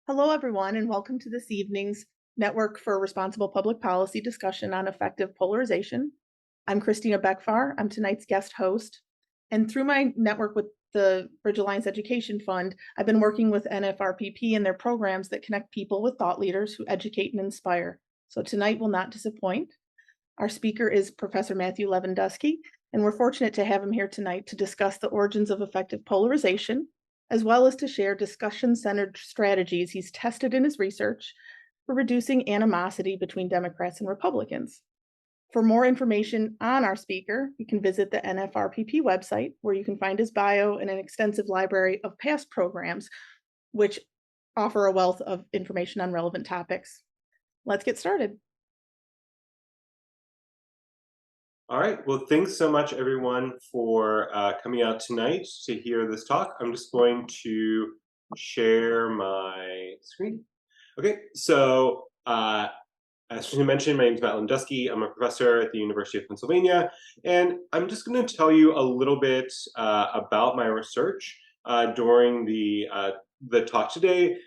Hello, everyone, and welcome to this evening's Network for Responsible Public Policy discussion on effective polarization. I'm Christina Beckfar. I'm tonight's guest host. And through my network with the Bridge Alliance Education Fund, I've been working with NFRPP and their programs that connect people with thought leaders who educate and inspire. So tonight will not disappoint. Our speaker is Professor Matthew Levendusky, and we're fortunate to have him here tonight to discuss the origins of effective polarization, as well as to share discussion-centered strategies he's tested in his research for reducing animosity between Democrats and Republicans. For more information on our speaker, you can visit the NFRPP website, where you can find his bio and an extensive library of past programs, which offer a wealth of information on relevant topics. Let's get started. All right, well, thanks so much, everyone, for coming out tonight to hear this talk. I'm just going to share my screen. Okay, so as you mentioned, my name is Matt Levendusky. I'm a professor at the University of Pennsylvania, and I'm just going to tell you a little bit about my research during the talk today.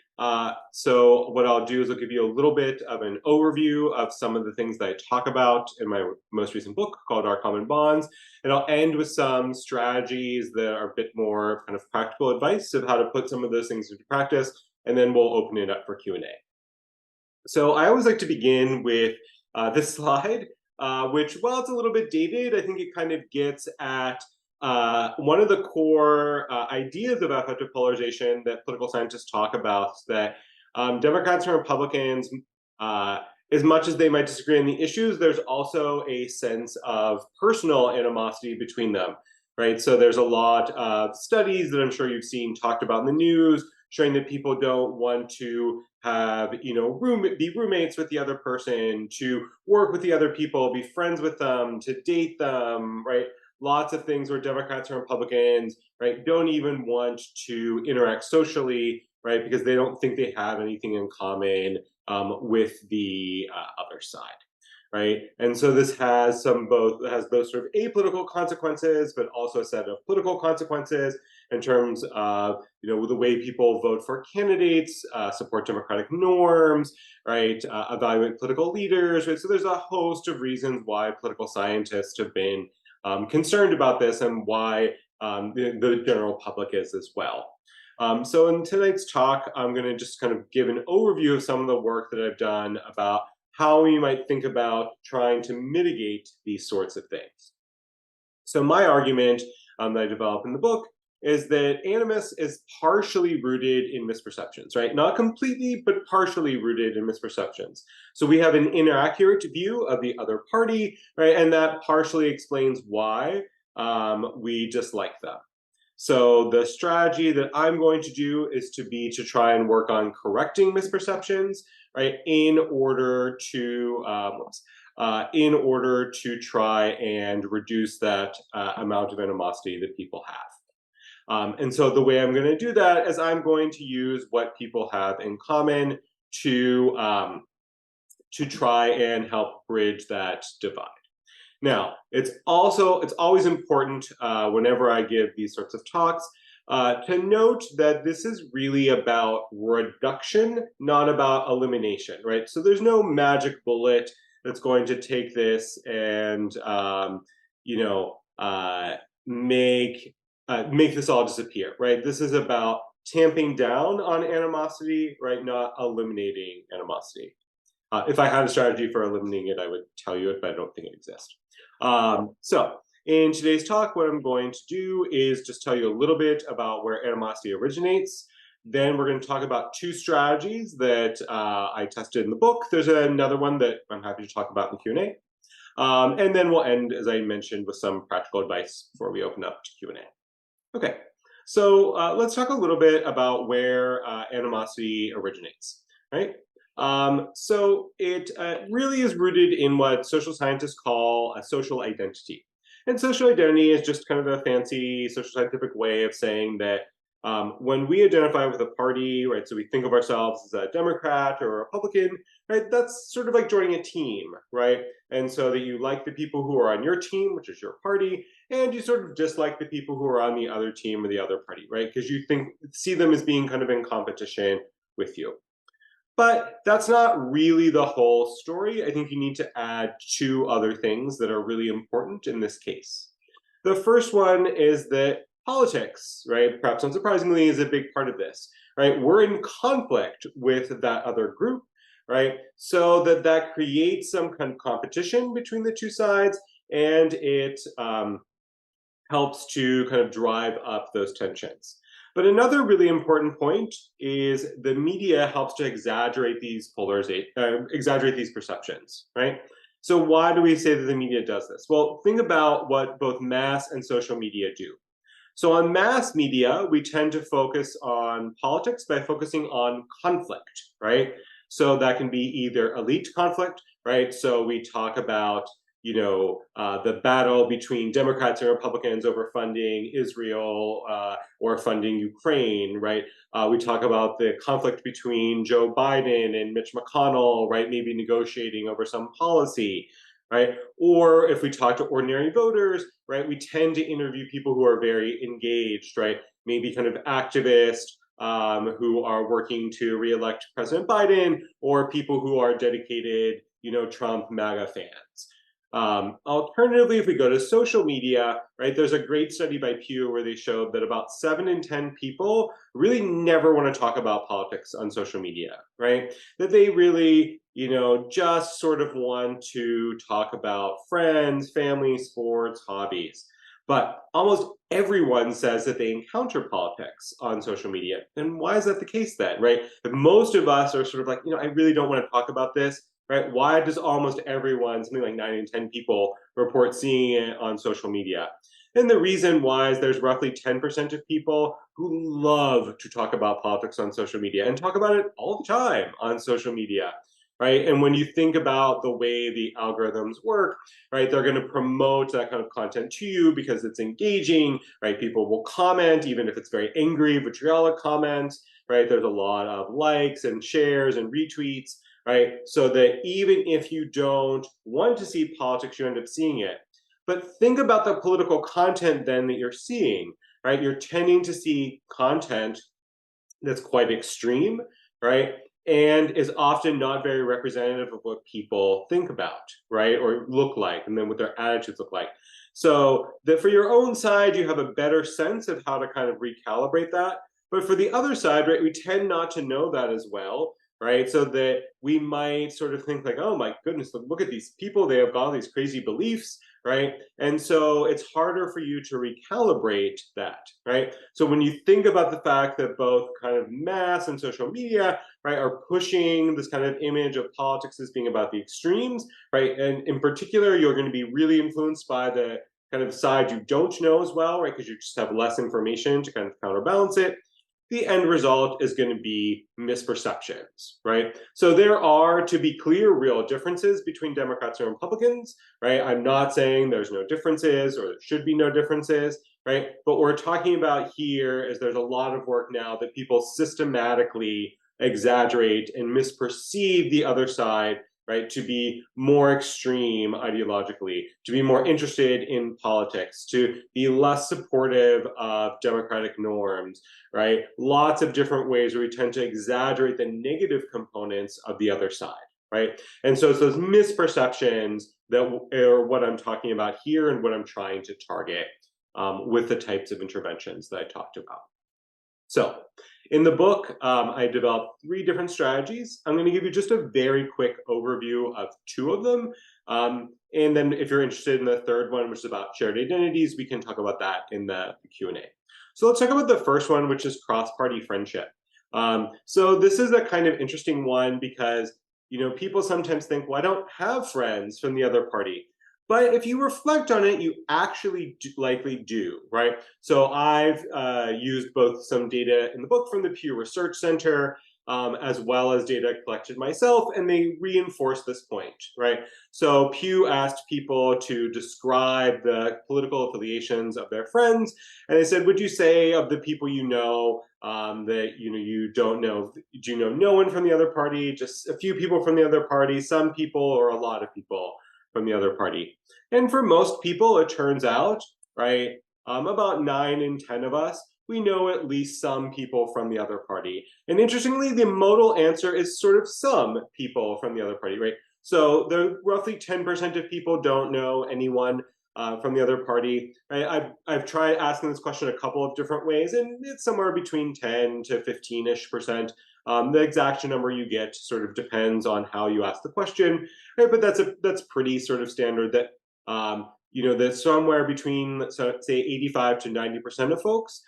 So what I'll do is I'll give you a little bit of an overview of some of the things that I talk about in my most recent book called Our Common Bonds, and I'll end with some strategies that are a bit more kind of practical advice of how to put some of those things into practice, and then we'll open it up for Q&A. So I always like to begin with this slide, which, while it's a little bit dated, I think it kind of gets at one of the core ideas of affective polarization that political scientists talk about, that Democrats and Republicans, as much as they might disagree on the issues, there's also a sense of personal animosity between them, right? So there's a lot of studies that I'm sure you've seen talked about in the news, showing that people don't want to have, be roommates with the other person, to work with the other people, be friends with them, to date them, right? Lots of things where Democrats and Republicans, right, don't even want to interact socially, right, because they don't think they have anything in common with the other side, right? And so this has both sort of apolitical consequences, but also a set of political consequences in terms of the way people vote for candidates, support democratic norms, right? Evaluate political leaders, right? So there's a host of reasons why political scientists have been concerned about this, and why the general public is as well. So in tonight's talk, I'm going to just kind of give an overview of some of the work that I've done about how we might think about trying to mitigate these sorts of things. So my argument that I develop in the book is that animus is partially rooted in misperceptions, right? Not completely, but partially rooted in misperceptions. So we have an inaccurate view of the other party, right? And that partially explains why we dislike them. So the strategy that I'm going to do is to try and work on correcting misperceptions, right? In order to try and reduce that amount of animosity that people have. And so the way I'm going to do that is I'm going to use what people have in common to try and help bridge that divide. Now, it's always important whenever I give these sorts of talks to note that this is really about reduction, not about elimination, right? So there's no magic bullet that's going to take this and make this all disappear, right? This is about tamping down on animosity, right? Not eliminating animosity. If I had a strategy for eliminating it, I would tell you it, but I don't think it exists. So in today's talk, what I'm going to do is just tell you a little bit about where animosity originates. Then we're going to talk about two strategies that I tested in the book. There's another one that I'm happy to talk about in the Q&A. And then we'll end, as I mentioned, with some practical advice before we open up to Q&A. Okay, so let's talk a little bit about where animosity originates, right? So it really is rooted in what social scientists call a social identity. And social identity is just kind of a fancy social scientific way of saying that when we identify with a party, right, so we think of ourselves as a Democrat or a Republican, right, that's sort of like joining a team, right? And so that you like the people who are on your team, which is your party, and you sort of dislike the people who are on the other team or the other party, right? Because you see them as being kind of in competition with you. But that's not really the whole story. I think you need to add two other things that are really important in this case. The first one is that politics, right, perhaps unsurprisingly, is a big part of this, right? We're in conflict with that other group, right? So that creates some kind of competition between the two sides, and it helps to kind of drive up those tensions. But another really important point is the media helps to exaggerate these exaggerate these perceptions, right? So why do we say that the media does this? Well, think about what both mass and social media do. So on mass media, we tend to focus on politics by focusing on conflict, right? So that can be either elite conflict, right? So we talk about the battle between Democrats and Republicans over funding Israel or funding Ukraine, right? We talk about the conflict between Joe Biden and Mitch McConnell, right? Maybe negotiating over some policy, right? Or if we talk to ordinary voters, right, we tend to interview people who are very engaged, right? Maybe kind of activists who are working to reelect President Biden, or people who are dedicated, Trump MAGA fans. Alternatively, if we go to social media, right, there's a great study by Pew where they showed that about 7 in 10 people really never want to talk about politics on social media, right? That they really, just sort of want to talk about friends, family, sports, hobbies. But almost everyone says that they encounter politics on social media. And why is that the case then, right? If most of us are sort of like, I really don't want to talk about this, right? Why does almost everyone, something like 9 in 10 people, report seeing it on social media? And the reason why is there's roughly 10% of people who love to talk about politics on social media and talk about it all the time on social media, right? And when you think about the way the algorithms work, right, they're going to promote that kind of content to you because it's engaging, right? People will comment, even if it's very angry, vitriolic comments, right? There's a lot of likes and shares and retweets, right? So that even if you don't want to see politics, you end up seeing it. But think about the political content then that you're seeing, right? You're tending to see content that's quite extreme, right? And is often not very representative of what people think about, right? Or look like, and then what their attitudes look like. So that for your own side, you have a better sense of how to kind of recalibrate that. But for the other side, right, we tend not to know that as well, right? So that we might sort of think like, oh my goodness, look at these people, they have got all these crazy beliefs, right? And so it's harder for you to recalibrate that, right? So when you think about the fact that both kind of mass and social media, right, are pushing this kind of image of politics as being about the extremes, right? And in particular, you're going to be really influenced by the kind of side you don't know as well, right? Because you just have less information to kind of counterbalance it. The end result is going to be misperceptions, right? So there are, to be clear, real differences between Democrats and Republicans, right? I'm not saying there's no differences or there should be no differences, right? But what we're talking about here is there's a lot of work now that people systematically exaggerate and misperceive the other side, right, to be more extreme ideologically, to be more interested in politics, to be less supportive of democratic norms, right? Lots of different ways where we tend to exaggerate the negative components of the other side, right? And so it's those misperceptions that are what I'm talking about here and what I'm trying to target with the types of interventions that I talked about. So in the book, I developed 3 different strategies. I'm going to give you just a very quick overview of 2 of them. And then if you're interested in the third one, which is about shared identities, we can talk about that in the Q&A. So let's talk about the first one, which is cross-party friendship. So this is a kind of interesting one because, people sometimes think, well, I don't have friends from the other party. But if you reflect on it, you actually likely do, right? So I've used both some data in the book from the Pew Research Center, as well as data collected myself, and they reinforce this point, right? So Pew asked people to describe the political affiliations of their friends, and they said, would you say of the people you know that you don't know, do you know no one from the other party, just a few people from the other party, some people, or a lot of people from the other party? And for most people, it turns out, right, about 9 in 10 of us, we know at least some people from the other party. And interestingly, the modal answer is sort of some people from the other party, right? So the roughly 10% of people don't know anyone from the other party. I've tried asking this question a couple of different ways, and it's somewhere between 10 to 15-ish%. The exact number you get sort of depends on how you ask the question, right? But that's pretty sort of standard that that somewhere between, so say 85 to 90% of folks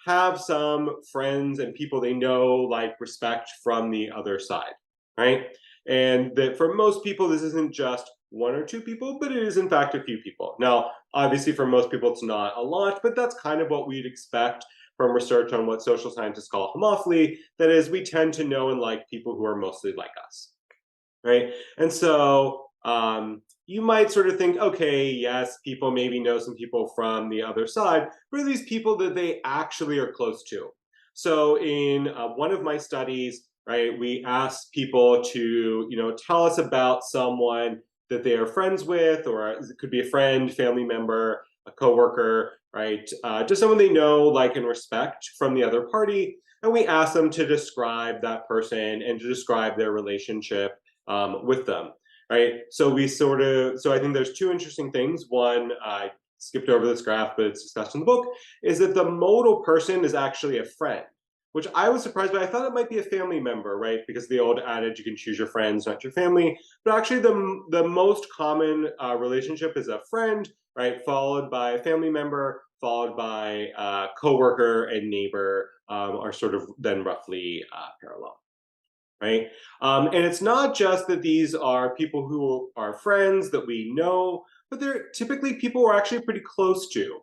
have some friends and people they know, like, respect from the other side, right? And that for most people, this isn't just one or two people, but it is in fact a few people. Now, obviously for most people, it's not a lot, but that's kind of what we'd expect from research on what social scientists call homophily. That is, we tend to know and like people who are mostly like us, right? And so you might sort of think, okay, yes, people maybe know some people from the other side, but are these people that they actually are close to? So in one of my studies, right, we asked people to, tell us about someone that they are friends with, or it could be a friend, family member, a coworker, right, just someone they know, like, and respect from the other party. And we asked them to describe that person and to describe their relationship with them, right? So I think there's two interesting things. One, I skipped over this graph, but it's discussed in the book, is that the modal person is actually a friend, which I was surprised by. I thought it might be a family member, right? Because the old adage, you can choose your friends, not your family. But actually the most common relationship is a friend, right? Followed by a family member, followed by coworker and neighbor, are sort of then roughly parallel, right? And it's not just that these are people who are friends that we know, but they're typically people we're actually pretty close to.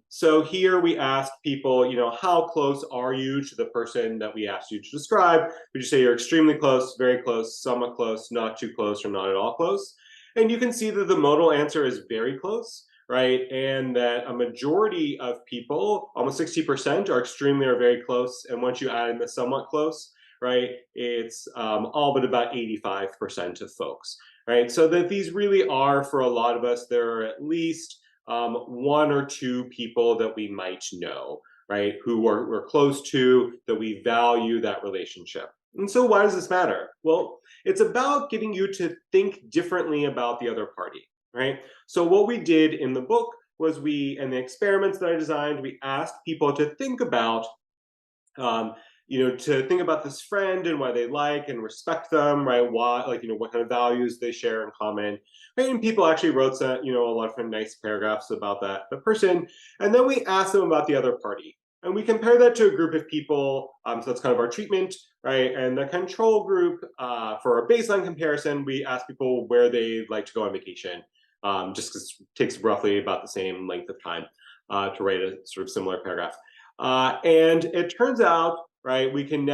So here we ask people, how close are you to the person that we asked you to describe? Would you say you're extremely close, very close, somewhat close, not too close, or not at all close? And you can see that the modal answer is very close, right? And that a majority of people, almost 60%, are extremely or very close. And once you add in the somewhat close, right, it's all but about 85% of folks, right? So that these really are, for a lot of us, there are at least one or two people that we might know, right, who we're close to, that we value that relationship. And so why does this matter? Well, it's about getting you to think differently about the other party, right? So what we did in the book was in the experiments that I designed, we asked people to think about this friend and why they like and respect them, right? Why, what kind of values they share in common. Right? And people actually wrote some, a lot of nice paragraphs about the person. And then we asked them about the other party. And we compare that to a group of people. So that's kind of our treatment, right? And the control group, for a baseline comparison, we asked people where they like to go on vacation, just because it takes roughly about the same length of time to write a sort of similar paragraph. And it turns out, right, we can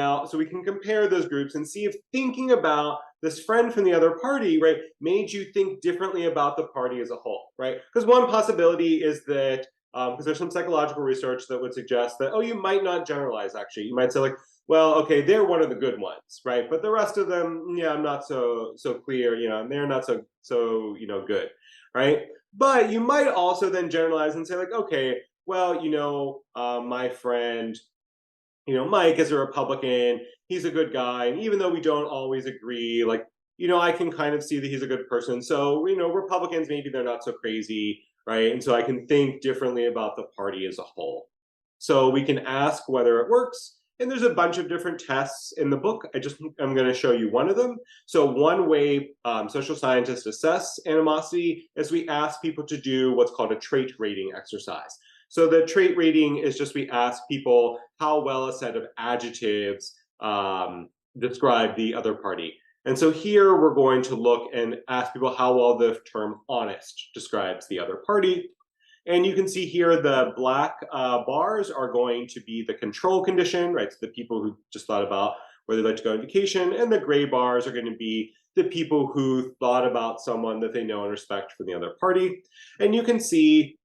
compare those groups and see if thinking about this friend from the other party, right, made you think differently about the party as a whole, right? Because one possibility is that, because there's some psychological research that would suggest that, you might not generalize, actually. You might say, like, well, okay, they're one of the good ones, right? But the rest of them, yeah, I'm not so clear, and they're not so good, right? But you might also then generalize and say, like, okay, well, my friend, Mike is a Republican, he's a good guy, and even though we don't always agree, like, I can kind of see that he's a good person. So, Republicans, maybe they're not so crazy, right? And so I can think differently about the party as a whole. So we can ask whether it works, and there's a bunch of different tests in the book. I'm going to show you one of them. So one way social scientists assess animosity is we ask people to do what's called a trait rating exercise. So the trait rating is just, we ask people how well a set of adjectives describe the other party. And so here we're going to look and ask people how well the term honest describes the other party. And you can see here the black bars are going to be the control condition, right? So the people who just thought about where they'd like to go on vacation. And the gray bars are going to be the people who thought about someone that they know and respect from the other party. And you can see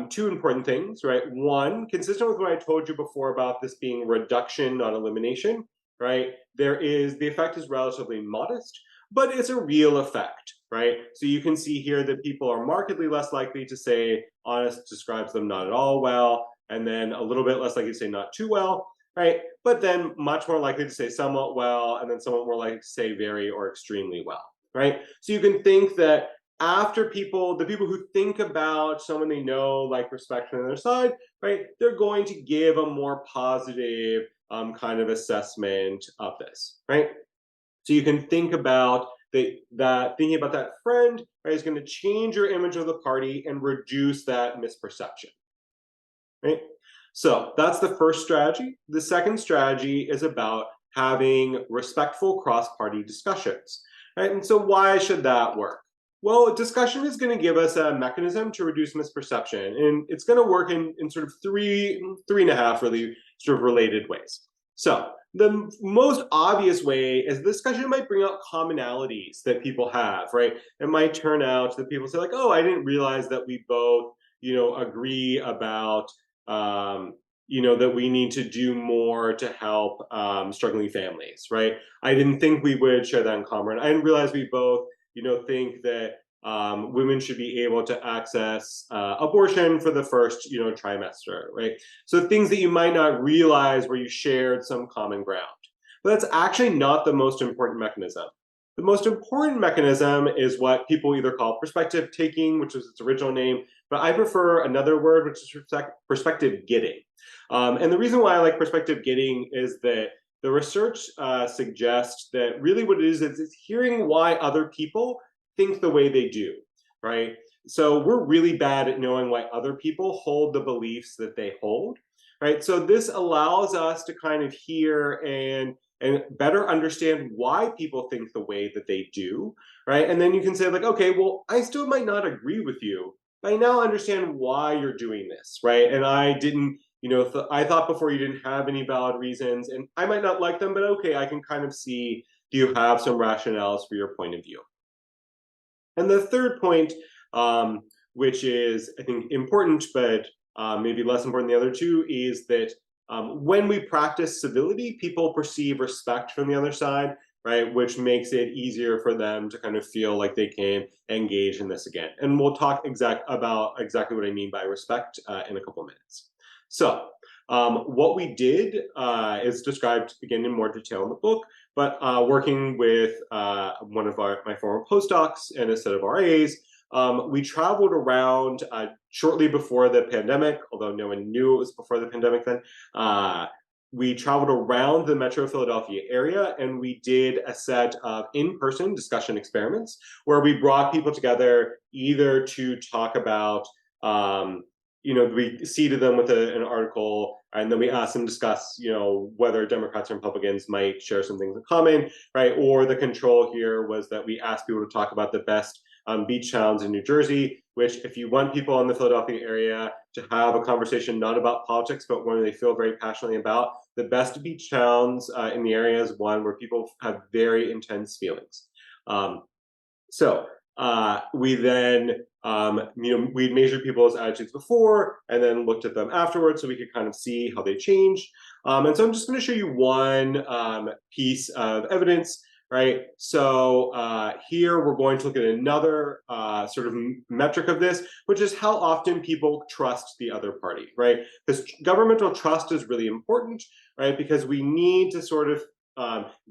two important things, right? One, consistent with what I told you before about this being reduction, not elimination, right? The effect is relatively modest, but it's a real effect, right? So you can see here that people are markedly less likely to say honest describes them not at all well. and then a little bit less likely to say not too well, right? But then much more likely to say somewhat well, and then somewhat more likely to say very or extremely well, right? So you can think that after the people who think about someone they know, like, respect from the other side, right, they're going to give a more positive kind of assessment of this, right? So you can think about that thinking about that friend, right, is going to change your image of the party and reduce that misperception, right? So that's the first strategy. The second strategy is about having respectful cross-party discussions, right? And so why should that work? Well, discussion is going to give us a mechanism to reduce misperception, and it's going to work in sort of three and a half really sort of related ways. So the most obvious way is the discussion might bring out commonalities that people have, right? It might turn out that people say like, oh, I didn't realize that we both, agree about, that we need to do more to help struggling families, right? I didn't think we would share that in common. I didn't realize we both, think that women should be able to access abortion for the first, trimester, right? So things that you might not realize where you shared some common ground. But that's actually not the most important mechanism. The most important mechanism is what people either call perspective taking, which is its original name, but I prefer another word, which is perspective getting. And the reason why I like perspective getting is that the research suggests that really what it is it's hearing why other people think the way they do, right? So we're really bad at knowing why other people hold the beliefs that they hold, right? So this allows us to kind of hear and better understand why people think the way that they do, right? And then you can say like, okay, well, I still might not agree with you, but I now understand why you're doing this, right? And I didn't, I thought before you didn't have any valid reasons, and I might not like them, but okay, I can kind of see, do you have some rationales for your point of view? And the third point, which is, I think, important, but maybe less important than the other two, is that when we practice civility, people perceive respect from the other side, right? Which makes it easier for them to kind of feel like they can engage in this again. And we'll talk about exactly what I mean by respect in a couple of minutes. So what we did is described again in more detail in the book, but working with one of my former postdocs and a set of RAs, we traveled around shortly before the pandemic, although no one knew it was before the pandemic then. We traveled around the Metro Philadelphia area, and we did a set of in-person discussion experiments where we brought people together either to talk about we seated them with an article, and then we asked them to discuss, whether Democrats and Republicans might share some things in common, right? Or the control here was that we asked people to talk about the best beach towns in New Jersey, which if you want people in the Philadelphia area to have a conversation not about politics, but one they feel very passionately about, the best beach towns in the area is one where people have very intense feelings. So we then, we measured people's attitudes before and then looked at them afterwards so we could kind of see how they changed. And so I'm just going to show you one piece of evidence, right? So here we're going to look at another sort of metric of this, which is how often people trust the other party, right? Because governmental trust is really important, right? Because we need to sort of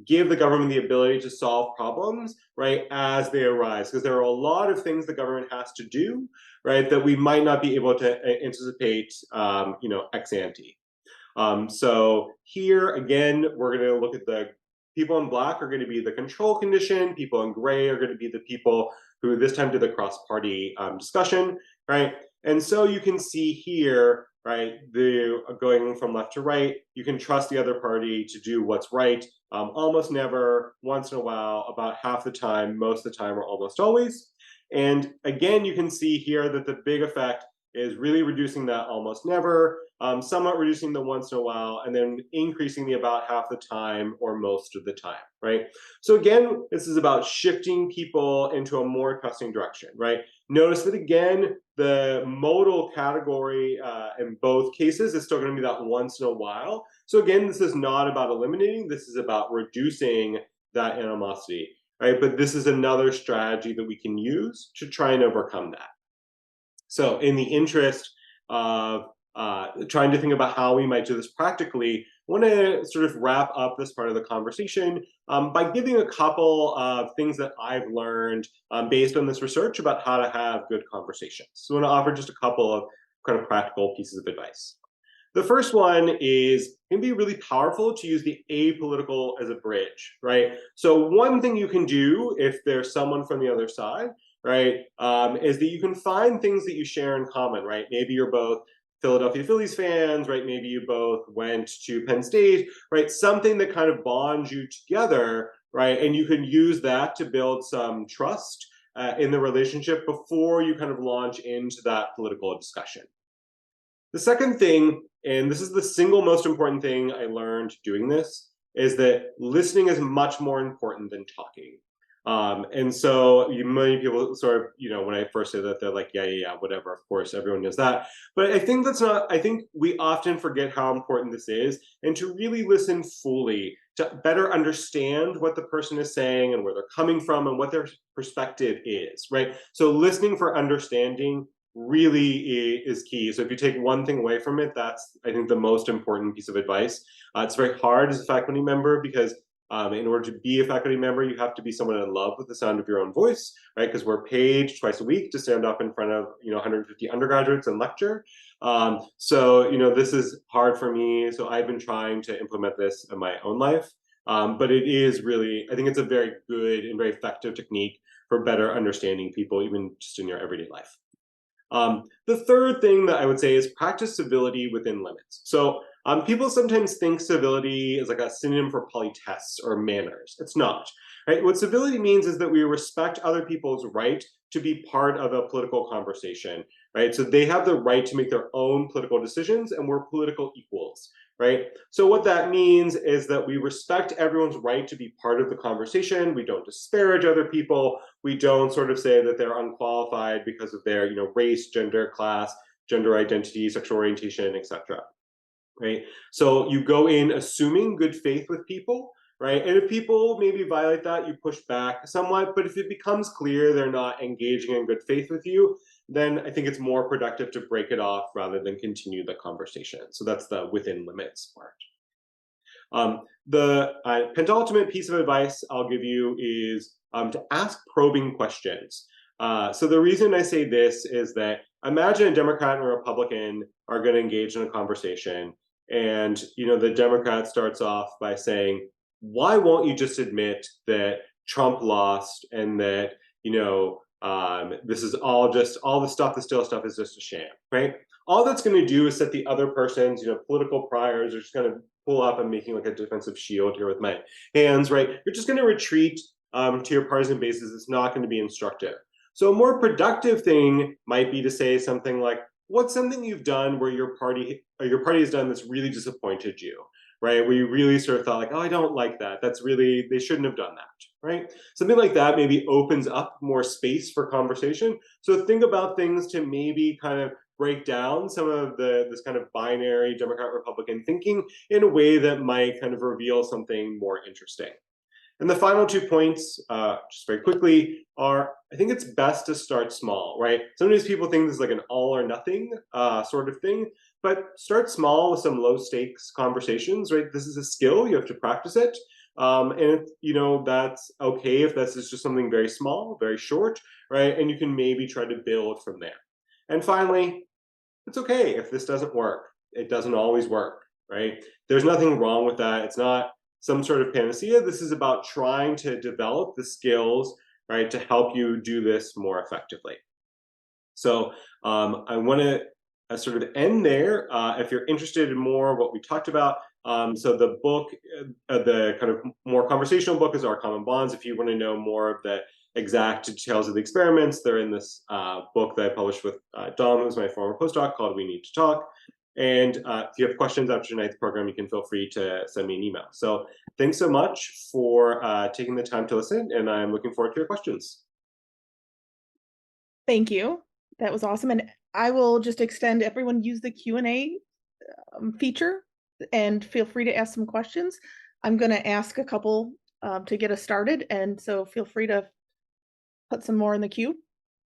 give the government the ability to solve problems, right, as they arise. Because there are a lot of things the government has to do, right, that we might not be able to anticipate, ex ante. So here, again, we're going to look at the people in black are going to be the control condition. People in gray are going to be the people who this time did the cross-party discussion, right? And so you can see here, right, going from left to right, you can trust the other party to do what's right, almost never, once in a while, about half the time, most of the time, or almost always. And again, you can see here that the big effect is really reducing that almost never, somewhat reducing the once in a while, and then increasing the about half the time or most of the time, right? So again, this is about shifting people into a more trusting direction, right? Notice that again, the modal category in both cases is still going to be that once in a while. So again, this is not about eliminating, this is about reducing that animosity, right? But this is another strategy that we can use to try and overcome that. So in the interest of trying to think about how we might do this practically, I want to sort of wrap up this part of the conversation by giving a couple of things that I've learned based on this research about how to have good conversations. So I want to offer just a couple of kind of practical pieces of advice. The first one is it can be really powerful to use the apolitical as a bridge, right? So one thing you can do if there's someone from the other side, right, is that you can find things that you share in common, right? Maybe you're both Philadelphia Phillies fans, right? Maybe you both went to Penn State, right? Something that kind of bonds you together, right? And you can use that to build some trust in the relationship before you kind of launch into that political discussion. The second thing, and this is the single most important thing I learned doing this, is that listening is much more important than talking. And so many people sort of, when I first say that, they're like, yeah, whatever, of course, everyone knows that. But I think that's not, I think we often forget how important this is, and to really listen fully, to better understand what the person is saying and where they're coming from and what their perspective is, right? So listening for understanding really is key. So if you take one thing away from it, that's, I think, the most important piece of advice. It's very hard as a faculty member because in order to be a faculty member, you have to be someone in love with the sound of your own voice, right? Because we're paid twice a week to stand up in front of 150 undergraduates and lecture. So this is hard for me. So I've been trying to implement this in my own life. But it is really, I think it's a very good and very effective technique for better understanding people, even just in your everyday life. The third thing that I would say is practice civility within limits. So people sometimes think civility is like a synonym for politesse or manners. It's not, right? What civility means is that we respect other people's right to be part of a political conversation, right? So they have the right to make their own political decisions, and we're political equals, right? So what that means is that we respect everyone's right to be part of the conversation. We don't disparage other people. We don't sort of say that they're unqualified because of their, race, gender, class, gender identity, sexual orientation, etc. Right? So you go in assuming good faith with people, right? And if people maybe violate that, you push back somewhat. But if it becomes clear they're not engaging in good faith with you, then I think it's more productive to break it off rather than continue the conversation. So that's the within limits part. The penultimate piece of advice I'll give you is to ask probing questions. So the reason I say this is that imagine a Democrat and a Republican are going to engage in a conversation, and the Democrat starts off by saying, "Why won't you just admit that Trump lost and that this is all the stuff, the still stuff is just a sham," right? All that's going to do is set the other person's political priors are just going to pull up. I'm making like a defensive shield here with my hands, right? You're just going to retreat to your partisan bases. It's not going to be instructive. So a more productive thing might be to say something like, what's something you've done where your party has done that's really disappointed you, right? Where you really sort of thought like, oh, I don't like that. They shouldn't have done that, right? Something like that maybe opens up more space for conversation. So think about things to maybe kind of break down some of this kind of binary Democrat-Republican thinking in a way that might kind of reveal something more interesting. And the final 2 points, just very quickly, are I think it's best to start small, right? Sometimes people think this is like an all or nothing sort of thing, but start small with some low stakes conversations, right? This is a skill, you have to practice it. And that's okay if this is just something very small, very short, right? And you can maybe try to build from there. And finally, it's okay if this doesn't work. It doesn't always work, right? There's nothing wrong with that. It's not some sort of panacea. This is about trying to develop the skills, right, to help you do this more effectively. So I want to sort of end there. If you're interested in more of what we talked about, so the book, the kind of more conversational book is Our Common Bonds. If you want to know more of the exact details of the experiments, they're in this book that I published with Dom, who's my former postdoc, called We Need to Talk. And if you have questions after tonight's program, you can feel free to send me an email. So thanks so much for taking the time to listen, and I'm looking forward to your questions. Thank you. That was awesome. And I will just extend everyone use the Q&A feature and feel free to ask some questions. I'm going to ask a couple to get us started. And so feel free to put some more in the queue.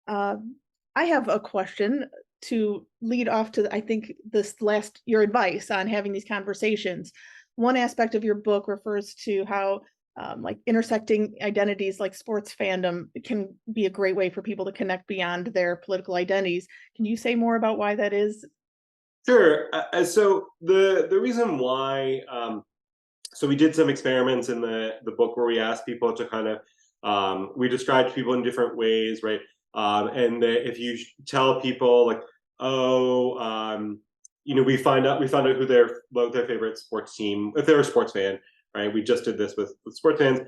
I have a question. to lead off to, I think, your advice on having these conversations. One aspect of your book refers to how like intersecting identities like sports fandom can be a great way for people to connect beyond their political identities. Can you say more about why that is? Sure. So the reason why, so we did some experiments in the book where we asked people to kind of, we described people in different ways, right? If you tell people like, oh, we find out who what their favorite sports team, if they're a sports fan, right? We just did this with sports fans.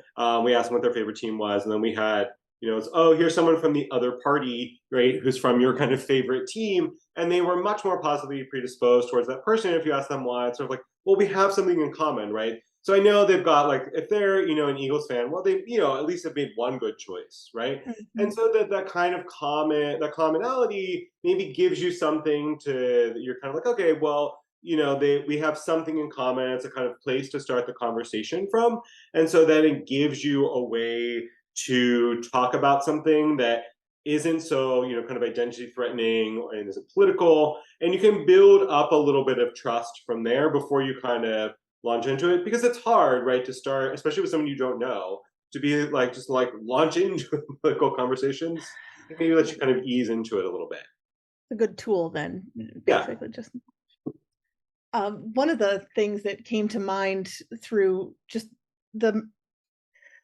We asked them what their favorite team was, and then we had, it's, oh, here's someone from the other party, right, who's from your kind of favorite team, and they were much more positively predisposed towards that person. If you ask them why, it's sort of like, well, we have something in common, right? So I know they've got, like, if they're, an Eagles fan, well, they, at least have made one good choice, right? And so that kind of that commonality maybe gives you something that you're kind of like, okay, well, we have something in common. It's a kind of place to start the conversation from. And so then it gives you a way to talk about something that isn't so, kind of identity threatening and isn't political. And you can build up a little bit of trust from there before you kind of launch into it, because it's hard, right, to start, especially with someone you don't know, to be like, just like launch into political conversations. Maybe let you kind of ease into it a little bit. It's a good tool then, Yeah. basically. Just one of the things that came to mind through just the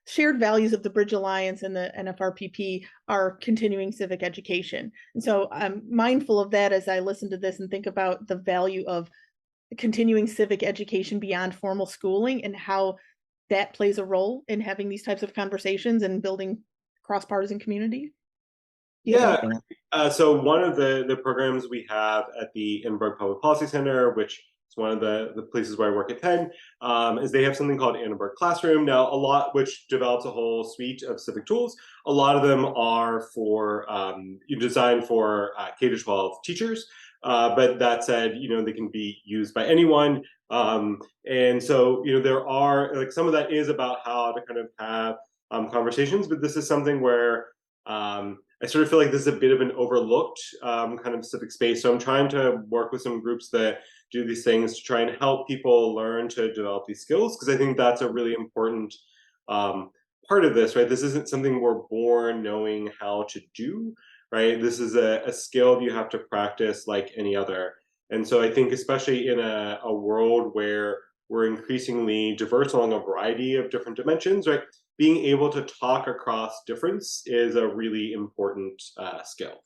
shared values of the Bridge Alliance and the NFRPP are continuing civic education. And so I'm mindful of that as I listen to this and think about the value of continuing civic education beyond formal schooling and how that plays a role in having these types of conversations and building cross-partisan community. Do you have Yeah. anything So one of the programs we have at the Annenberg Public Policy Center, which is one of the places where I work at Penn, is they have something called Annenberg Classroom. Now, which develops a whole suite of civic tools. A lot of them are designed for K-12 teachers. But that said, they can be used by anyone. And so, there are, like, some of that is about how to kind of have conversations, but this is something where I sort of feel like this is a bit of an overlooked kind of civic space. So I'm trying to work with some groups that do these things to try and help people learn to develop these skills, because I think that's a really important part of this, right? This isn't something we're born knowing how to do, right? This is a skill you have to practice like any other. And so I think, especially in a world where we're increasingly diverse along a variety of different dimensions, right? Being able to talk across difference is a really important skill.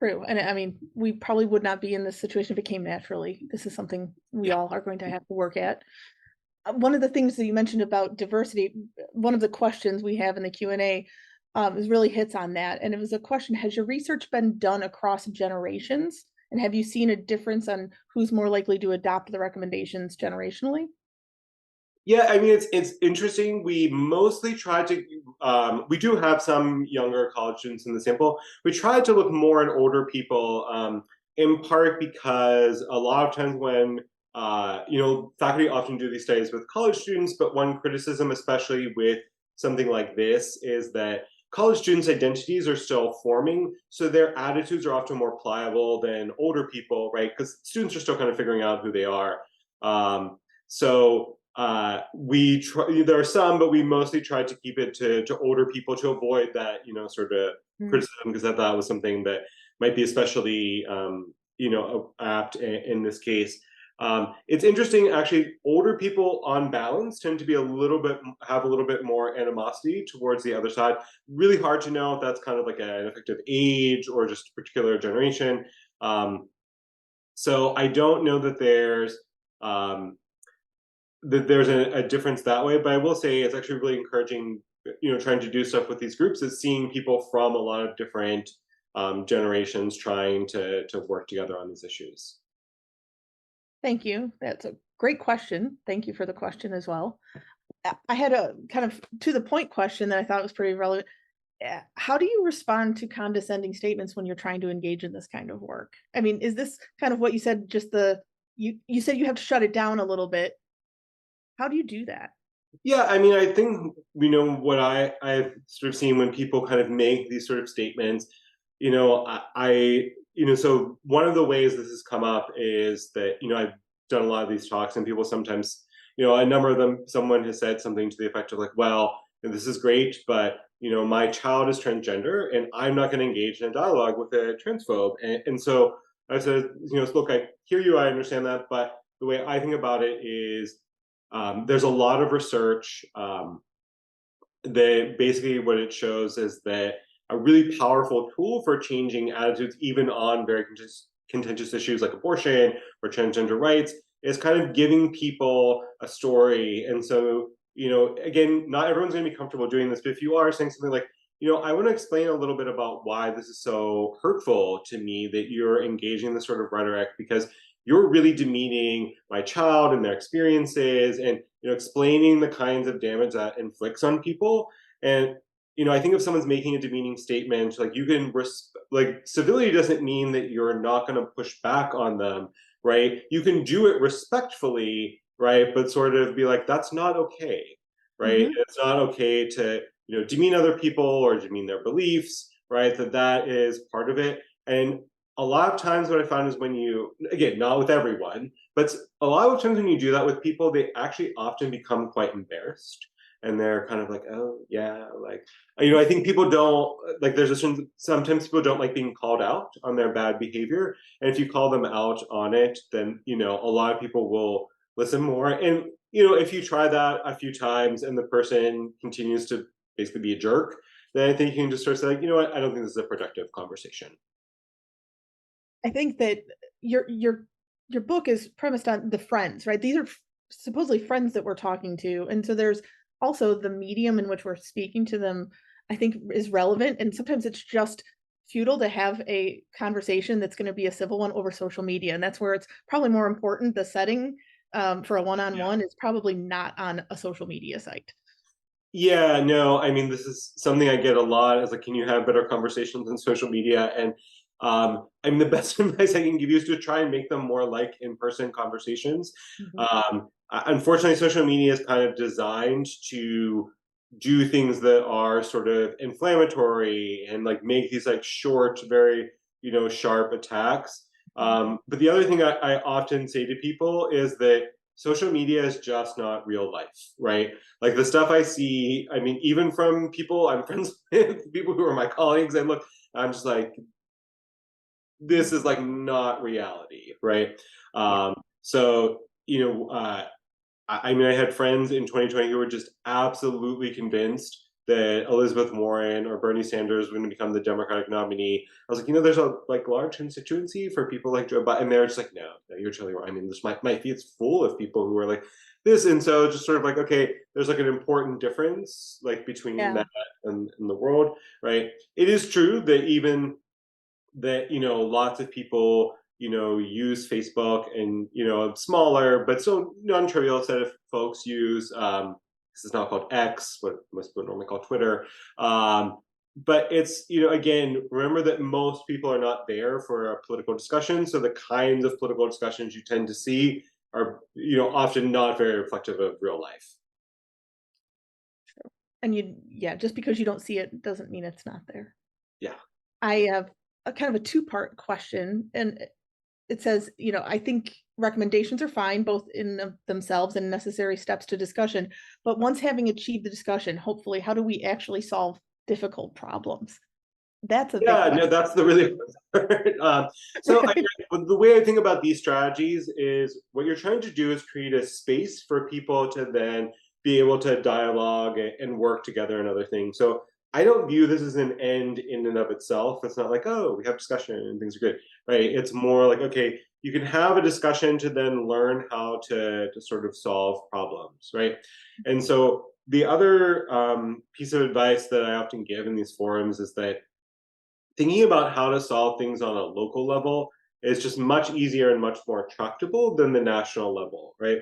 true? And I mean, we probably would not be in this situation if it came naturally. This is something we all are going to have to work at. One of the things that you mentioned about diversity, one of the questions we have in the Q&A is really hits on that. And it was a question, has your research been done across generations? And have you seen a difference on who's more likely to adopt the recommendations generationally? Yeah, I mean, it's interesting. We mostly try to, we do have some younger college students in the sample. We try to look more at older people, in part because a lot of times when, faculty often do these studies with college students, but one criticism, especially with something like this, is that college students' identities are still forming, so their attitudes are often more pliable than older people, right? Because students are still kind of figuring out who they are. So we try, there are some, but we mostly try to keep it to older people to avoid that, sort of criticism, because that was something that might be especially, apt in this case. It's interesting, actually. Older people, on balance, tend to be have a little bit more animosity towards the other side. Really hard to know if that's kind of like an effective age or just a particular generation. So I don't know that there's a difference that way, but I will say it's actually really encouraging, trying to do stuff with these groups, is seeing people from a lot of different generations trying to work together on these issues. Thank you. That's a great question. Thank you for the question as well. I had a kind of to the point question that I thought was pretty relevant. How do you respond to condescending statements when you're trying to engage in this kind of work? I mean, is this kind of what you said, just you said you have to shut it down a little bit. How do you do that? Yeah, I mean, I think, what I've sort of seen when people kind of make these sort of statements, I so one of the ways this has come up is that, I've done a lot of these talks, and people sometimes, a number of them, someone has said something to the effect of like, well, this is great, but, my child is transgender and I'm not going to engage in a dialogue with a transphobe. And so I said, look, I hear you, I understand that, but the way I think about it is there's a lot of research that basically what it shows is that a really powerful tool for changing attitudes, even on very contentious issues like abortion or transgender rights, is kind of giving people a story. And so, again, not everyone's going to be comfortable doing this, but if you are saying something like, I want to explain a little bit about why this is so hurtful to me that you're engaging in this sort of rhetoric, because you're really demeaning my child and their experiences, and explaining the kinds of damage that inflicts on people. And I think if someone's making a demeaning statement, like you can like civility doesn't mean that you're not going to push back on them, right? You can do it respectfully, right? But sort of be like, that's not okay, right? Mhm. It's not okay to demean other people or demean their beliefs, right? That is part of it. And a lot of times what I found is when you, again, not with everyone, but a lot of times when you do that with people, they actually often become quite embarrassed. And they're kind of like, oh, yeah, like, I think people don't, like, sometimes people don't like being called out on their bad behavior. And if you call them out on it, then, a lot of people will listen more. And, if you try that a few times and the person continues to basically be a jerk, then I think you can just sort of say, like, you know what, I don't think this is a productive conversation. I think that your book is premised on the friends, right? These are supposedly friends that we're talking to, and so there's also the medium in which we're speaking to them, I think, is relevant, and sometimes it's just futile to have a conversation that's going to be a civil one over social media, and that's where it's probably more important. The setting for a one-on-one is probably not on a social media site. Yeah, no, I mean, this is something I get a lot is like, can you have better conversations on social media? And I mean, the best advice I can give you is to try and make them more like in-person conversations. Mhm. Unfortunately, social media is kind of designed to do things that are sort of inflammatory and like make these like short, very, sharp attacks. But the other thing I often say to people is that social media is just not real life, right? Like the stuff I see, I mean, even from people I'm friends with, people who are my colleagues, and look, I'm just like, this is like not reality, right? Yeah. So, I mean, I had friends in 2020 who were just absolutely convinced that Elizabeth Warren or Bernie Sanders were going to become the Democratic nominee. I was like, there's a like large constituency for people like Joe Biden, and they're just like, no, you're totally wrong. I mean, this might be it's full of people who are like this, and so just sort of like, okay, there's like an important difference like between Yeah. that and the world, right? It is true that even that lots of people use Facebook, and a smaller but still non-trivial set of folks use this is now called X, what most people normally call Twitter. But it's again, remember that most people are not there for a political discussion, so the kinds of political discussions you tend to see are often not very reflective of real life. And yeah, just because you don't see it doesn't mean it's not there. Yeah. I have a kind of a two-part question, and it says, I think recommendations are fine, both in themselves and necessary steps to discussion. But once having achieved the discussion, hopefully, how do we actually solve difficult problems? That's a big Yeah, no, question. that's the really hard part. So the way I think about these strategies is what you're trying to do is create a space for people to then be able to dialogue and work together and other things. So I don't view this as an end in and of itself. It's not like, oh, we have discussion and things are good, right? It's more like, okay, you can have a discussion to then learn how to sort of solve problems, right? And so the other piece of advice that I often give in these forums is that thinking about how to solve things on a local level is just much easier and much more tractable than the national level, right?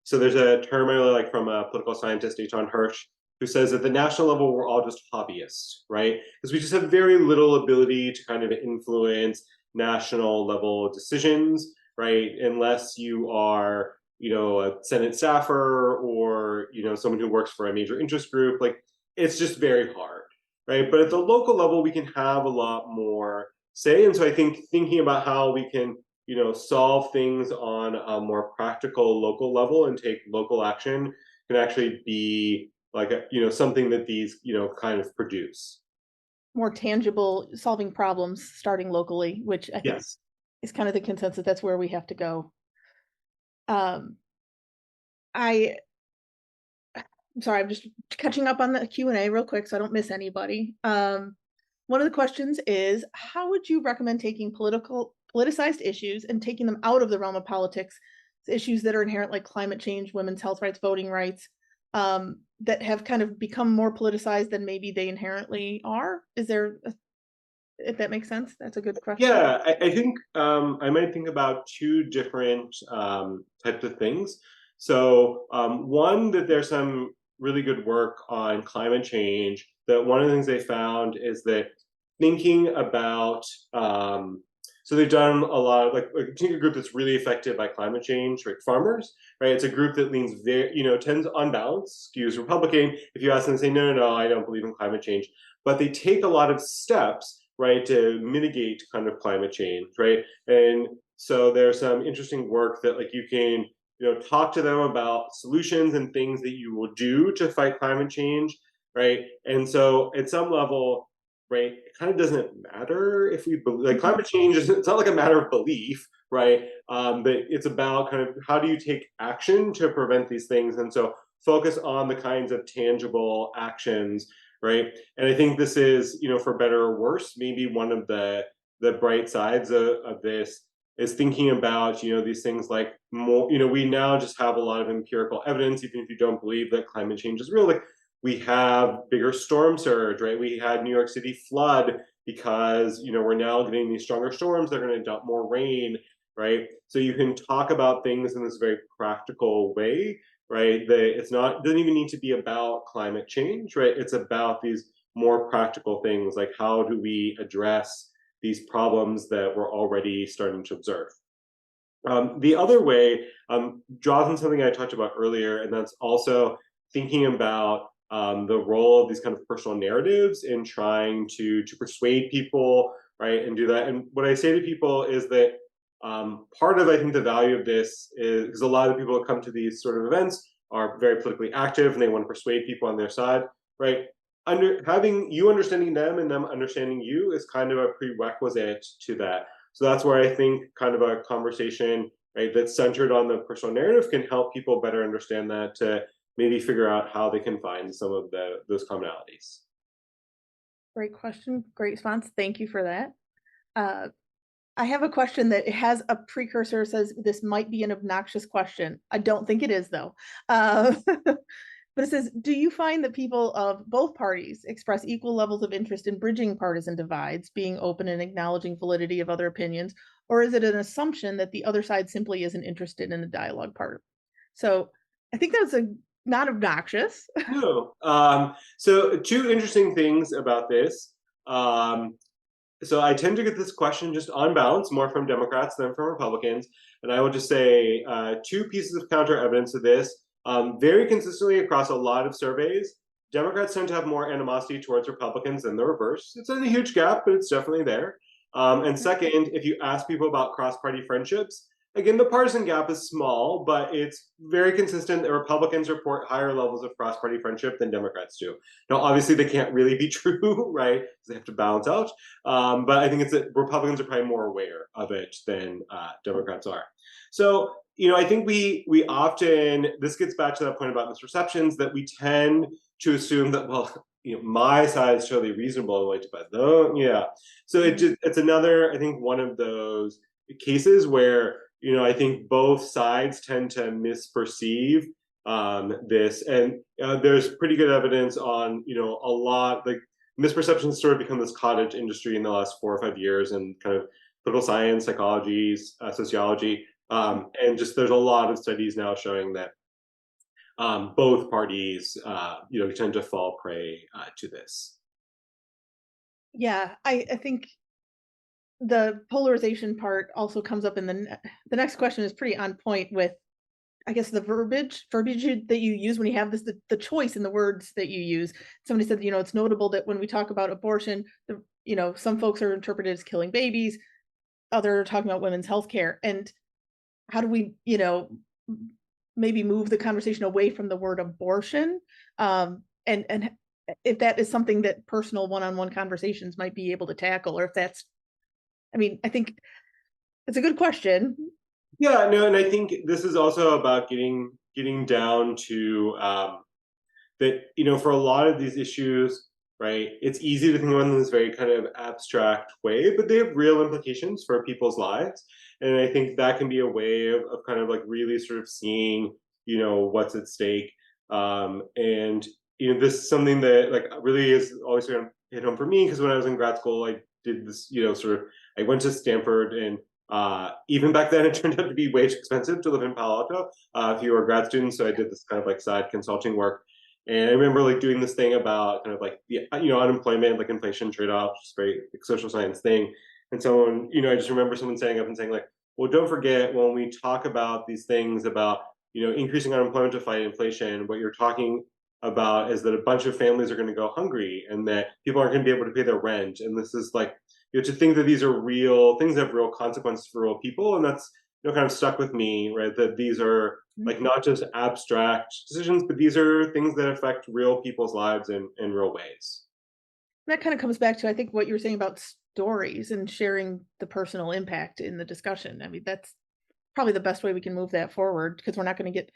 So there's a term I really like from a political scientist, Eitan Hirsch, who says at the national level, we're all just hobbyists, right? Because we just have very little ability to kind of influence national level decisions, right? Unless you are, a Senate staffer or, someone who works for a major interest group, like it's just very hard, right? But at the local level, we can have a lot more say. And so I think thinking about how we can, solve things on a more practical local level and take local action can actually be like something that these kind of produce. More tangible, solving problems starting locally, which I think Yes. is kind of the consensus. That's where we have to go. Um, I I'm sorry, I'm just catching up on the Q&A real quick so I don't miss anybody. One of the questions is, how would you recommend taking politicized issues and taking them out of the realm of politics, issues that are inherent like climate change, women's health rights, voting rights, that have kind of become more politicized than maybe they inherently are? Is there, if that makes sense? That's a good question. Yeah, I think I might think about two different types of things. So one, that there's some really good work on climate change. That one of the things they found is that thinking about so they've done a lot of like a particular group that's really affected by climate change, like farmers, right? It's a group that leans very, tends on balance, skews Republican. If you ask them, they say, no, no, no, I don't believe in climate change. But they take a lot of steps, right, to mitigate kind of climate change, right? And so there's some interesting work that like you can, talk to them about solutions and things that you will do to fight climate change, right? And so at some level, right, it kind of doesn't matter if we believe, like climate change is, it's not like a matter of belief, right? But it's about kind of how do you take action to prevent these things, and so focus on the kinds of tangible actions, right? And I think this is, for better or worse, maybe one of the bright sides of this is thinking about, these things like more, we now just have a lot of empirical evidence, even if you don't believe that climate change is real. Like we have bigger storm surge, right? We had New York City flood because, we're now getting these stronger storms. They're going to dump more rain, right? So you can talk about things in this very practical way, right? It's not, it doesn't even need to be about climate change, right? It's about these more practical things, like how do we address these problems that we're already starting to observe. The other way draws on something I talked about earlier, and that's also thinking about the role of these kind of personal narratives in trying to persuade people, right, and do that. And what I say to people is that part of, I think, the value of this is because a lot of the people that come to these sort of events are very politically active and they want to persuade people on their side, right? Having you understanding them and them understanding you is kind of a prerequisite to that. So that's where I think kind of a conversation, right, that's centered on the personal narrative can help people better understand that, to maybe figure out how they can find some of those commonalities. Great question. Great response. Thank you for that. I have a question that has a precursor, says this might be an obnoxious question. I don't think it is, though. But it says, do you find that people of both parties express equal levels of interest in bridging partisan divides, being open and acknowledging validity of other opinions, or is it an assumption that the other side simply isn't interested in the dialogue part? So I think that's not obnoxious. No. So two interesting things about this. So I tend to get this question just on balance, more from Democrats than from Republicans. And I will just say two pieces of counter evidence to this. Very consistently across a lot of surveys, Democrats tend to have more animosity towards Republicans than the reverse. It's a huge gap, but it's definitely there. And second, if you ask people about cross-party friendships, again, the partisan gap is small, but it's very consistent that Republicans report higher levels of cross-party friendship than Democrats do. Now, obviously, they can't really be true, right? Because they have to balance out. But I think it's that Republicans are probably more aware of it than Democrats are. So, I think we often, this gets back to that point about misperceptions, that we tend to assume that, well, my side is totally reasonable, like, but no, yeah. So it's another, I think, one of those cases where I think both sides tend to misperceive this, and there's pretty good evidence on a lot, like misperceptions sort of become this cottage industry in the last 4 or 5 years, and kind of political science, psychology, sociology, and just there's a lot of studies now showing that both parties tend to fall prey to this. Yeah, I think the polarization part also comes up in the next question is pretty on point with, I guess, the verbiage that you use when you have this, the choice in the words that you use. Somebody said, it's notable that when we talk about abortion, the some folks are interpreted as killing babies, other are talking about women's health care. And how do we, maybe move the conversation away from the word abortion? And if that is something that personal one-on-one conversations might be able to tackle, or if that's, I think it's a good question. Yeah, no, and I think this is also about getting down to that, for a lot of these issues, right, it's easy to think about them in this very kind of abstract way, but they have real implications for people's lives. And I think that can be a way of kind of like really sort of seeing, what's at stake. And, this is something that like really is always going to hit home for me, because when I was in grad school, I did this, sort of, I went to Stanford, and even back then it turned out to be way too expensive to live in Palo Alto if you were a grad student. So I did this kind of like side consulting work. And I remember like doing this thing about kind of like the unemployment, like inflation trade-off, which is very like, social science thing. And someone, I just remember someone standing up and saying like, well, don't forget when we talk about these things about increasing unemployment to fight inflation, what you're talking about is that a bunch of families are going to go hungry, and that people aren't going to be able to pay their rent. And this is like, to think that these are real things that have real consequences for real people, and that's kind of stuck with me, right? That these are like not just abstract decisions, but these are things that affect real people's lives in real ways. That kind of comes back to, I think, what you were saying about stories and sharing the personal impact in the discussion. That's probably the best way we can move that forward, because we're not going to get,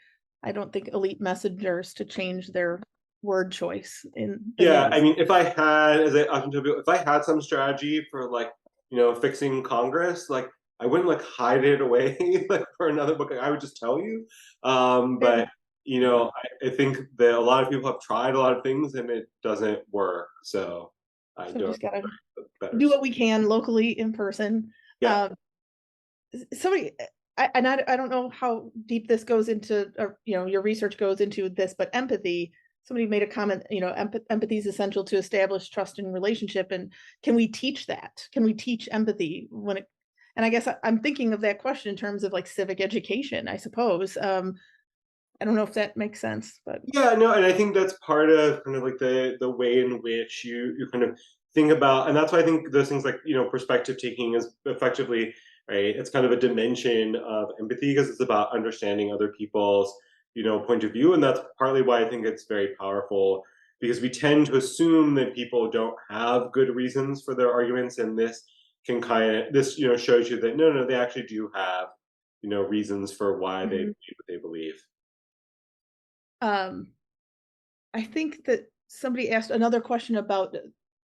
I don't think, elite messengers to change their word choice in the Yeah, news. if I had, as I often tell people, if I had some strategy for like, fixing Congress, like I wouldn't like hide it away like for another book. I would just tell you. Yeah. But I think that a lot of people have tried a lot of things and it doesn't work. So I So we don't just gotta know better. do what we can locally in person. Yeah. Um, somebody, I don't know how deep this goes into, or your research goes into this, but empathy. Somebody made a comment. Empathy is essential to establish trust in relationship, and can we teach that? Can we teach empathy when it? And I guess I'm thinking of that question in terms of like civic education, I suppose. I don't know if that makes sense, but Yeah, no, and I think that's part of kind of like the way in which you kind of think about, and that's why I think those things like perspective taking is effectively right. It's kind of a dimension of empathy, because it's about understanding other people's point of view, and that's partly why I think it's very powerful, because we tend to assume that people don't have good reasons for their arguments, and this can kind of shows you that no, they actually do have reasons for why they Mhm. believe what they believe. um, I think that somebody asked another question about,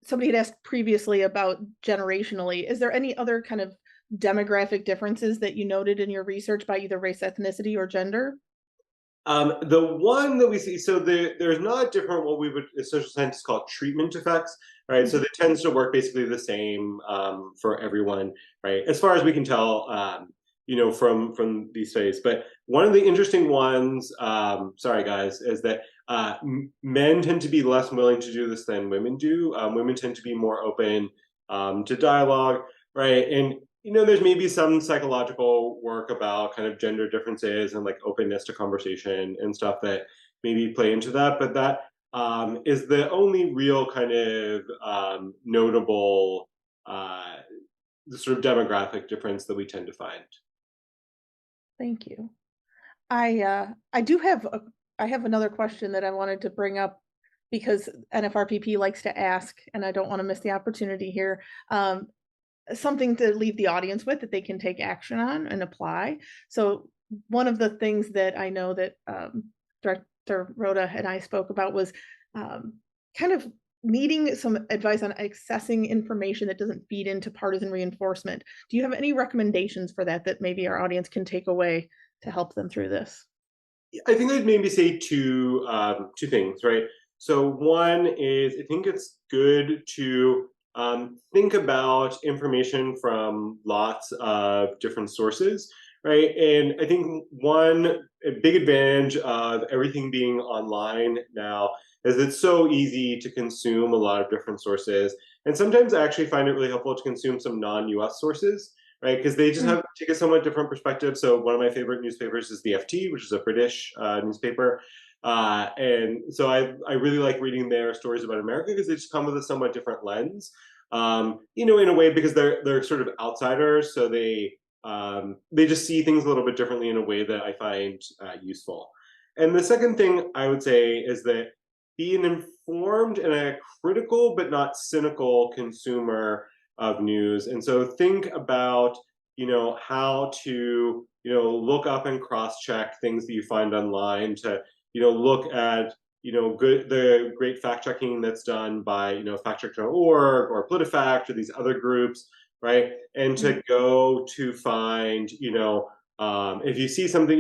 somebody had asked previously about generationally. Is there any other kind of demographic differences that you noted in your research by either race, ethnicity, or gender? The one that we see, so there's not different what we would, as social scientists, call treatment effects, right? So Mhm. that tends to work basically the same for everyone, right? As far as we can tell, from these studies. But one of the interesting ones, sorry guys, is that men tend to be less willing to do this than women do. Women tend to be more open to dialogue, right? And there's maybe some psychological work about kind of gender differences and like openness to conversation and stuff that maybe play into that, but that is the only real kind of notable the sort of demographic difference that we tend to find. Thank you. I do have I have another question that I wanted to bring up, because NFRPP likes to ask, and I don't want to miss the opportunity here. Something to leave the audience with that they can take action on and apply. So one of the things that I know that Director Rhoda and I spoke about was um, kind of needing some advice on accessing information that doesn't feed into partisan reinforcement. Do you have any recommendations for that that maybe our audience can take away to help them through this? I think I'd maybe say two things, right? So one is I think it's good to think about information from lots of different sources, right? And I think a big advantage of everything being online now is it's so easy to consume a lot of different sources. And sometimes I actually find it really helpful to consume some non-US sources, right? Because they just Mm. take a somewhat different perspective. So one of my favorite newspapers is the FT, which is a British newspaper. And so I really like reading their stories about America because they just come with a somewhat different lens. in a way because they're sort of outsiders, so they just see things a little bit differently in a way that I find useful. And the second thing I would say is that be an informed and a critical but not cynical consumer of news. And so think about, how to, look up and cross-check things that you find online, to, look at, the great fact-checking that's done by, factcheck.org or PolitiFact or these other groups, right? And to go to find, if you see something,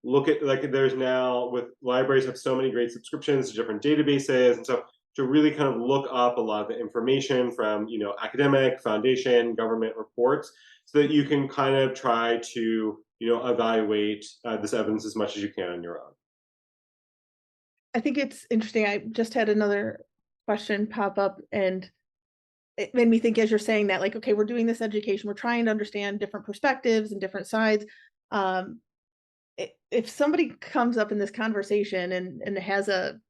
look at, like, there's now, with libraries have so many great subscriptions to different databases, and so to really kind of look up a lot of the information from, academic, foundation, government reports, so that you can kind of try to, evaluate this evidence as much as you can on your own. I think it's interesting. I just had another question pop up, and it made me think as you're saying that, like, okay, we're doing this education, we're trying to understand different perspectives and different sides. If somebody comes up in this conversation and has a,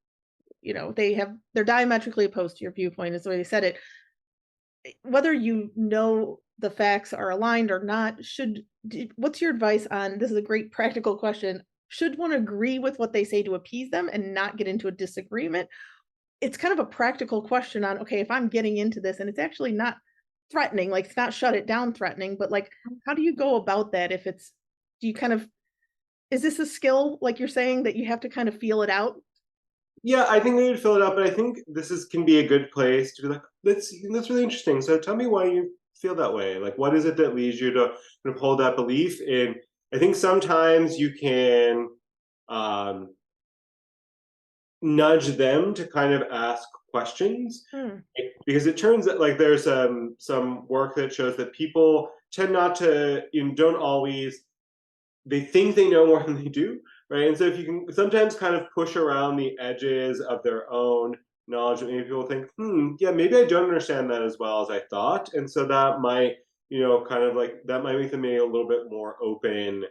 they're diametrically opposed to your viewpoint, is the way they said it, whether the facts are aligned or not, what's your advice on, this is a great practical question, should one agree with what they say to appease them and not get into a disagreement? It's kind of a practical question on, okay, if I'm getting into this and it's actually not threatening, like it's not shut it down threatening, but like, how do you go about that? Is this a skill, like you're saying, that you have to kind of feel it out? Yeah, I think they would fill it up, but I think can be a good place to be like, that's really interesting. So tell me why you feel that way. Like, what is it that leads you to kind of hold that belief? And I think sometimes you can nudge them to kind of ask questions, because it turns out, like, there's some work that shows that people tend not to, don't always, they think they know more than they do, right? And so if you can sometimes kind of push around the edges of their own knowledge, maybe people think, yeah, maybe I don't understand that as well as I thought. And so that might, kind of like, that might make them maybe a little bit more open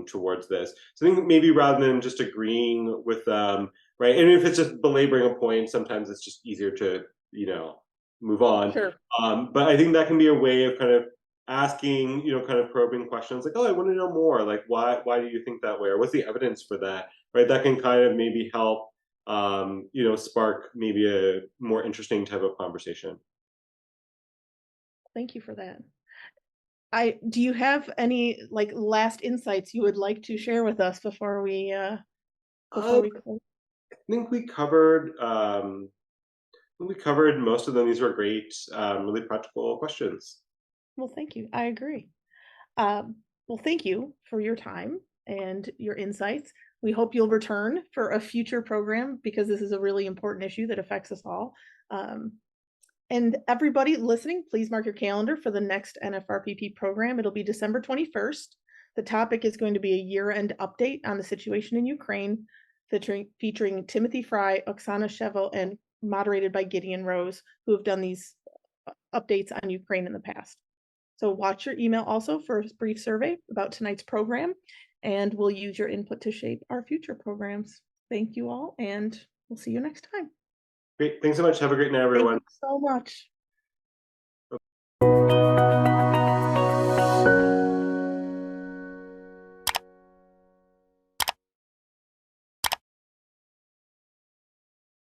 towards this. So I think maybe rather than just agreeing with them, right? And if it's just belaboring a point, sometimes it's just easier to, move on. Sure. But I think that can be a way of kind of asking, kind of probing questions, like, oh, I want to know more, like, why do you think that way, or what's the evidence for that, right? That can kind of maybe help, spark maybe a more interesting type of conversation. Thank you for that. Do you have any, like, last insights you would like to share with us before we close? I think we covered most of them. These were great, really practical questions. Well, thank you. I agree. Well, thank you for your time and your insights. We hope you'll return for a future program, because this is a really important issue that affects us all. And everybody listening, please mark your calendar for the next NFRPP program. It'll be December 21st. The topic is going to be a year-end update on the situation in Ukraine, featuring Timothy Fry, Oksana Shevel, and moderated by Gideon Rose, who have done these updates on Ukraine in the past. So watch your email also for a brief survey about tonight's program, and we'll use your input to shape our future programs. Thank you all, and we'll see you next time. Great. Thanks so much. Have a great night, everyone. Thank you so much.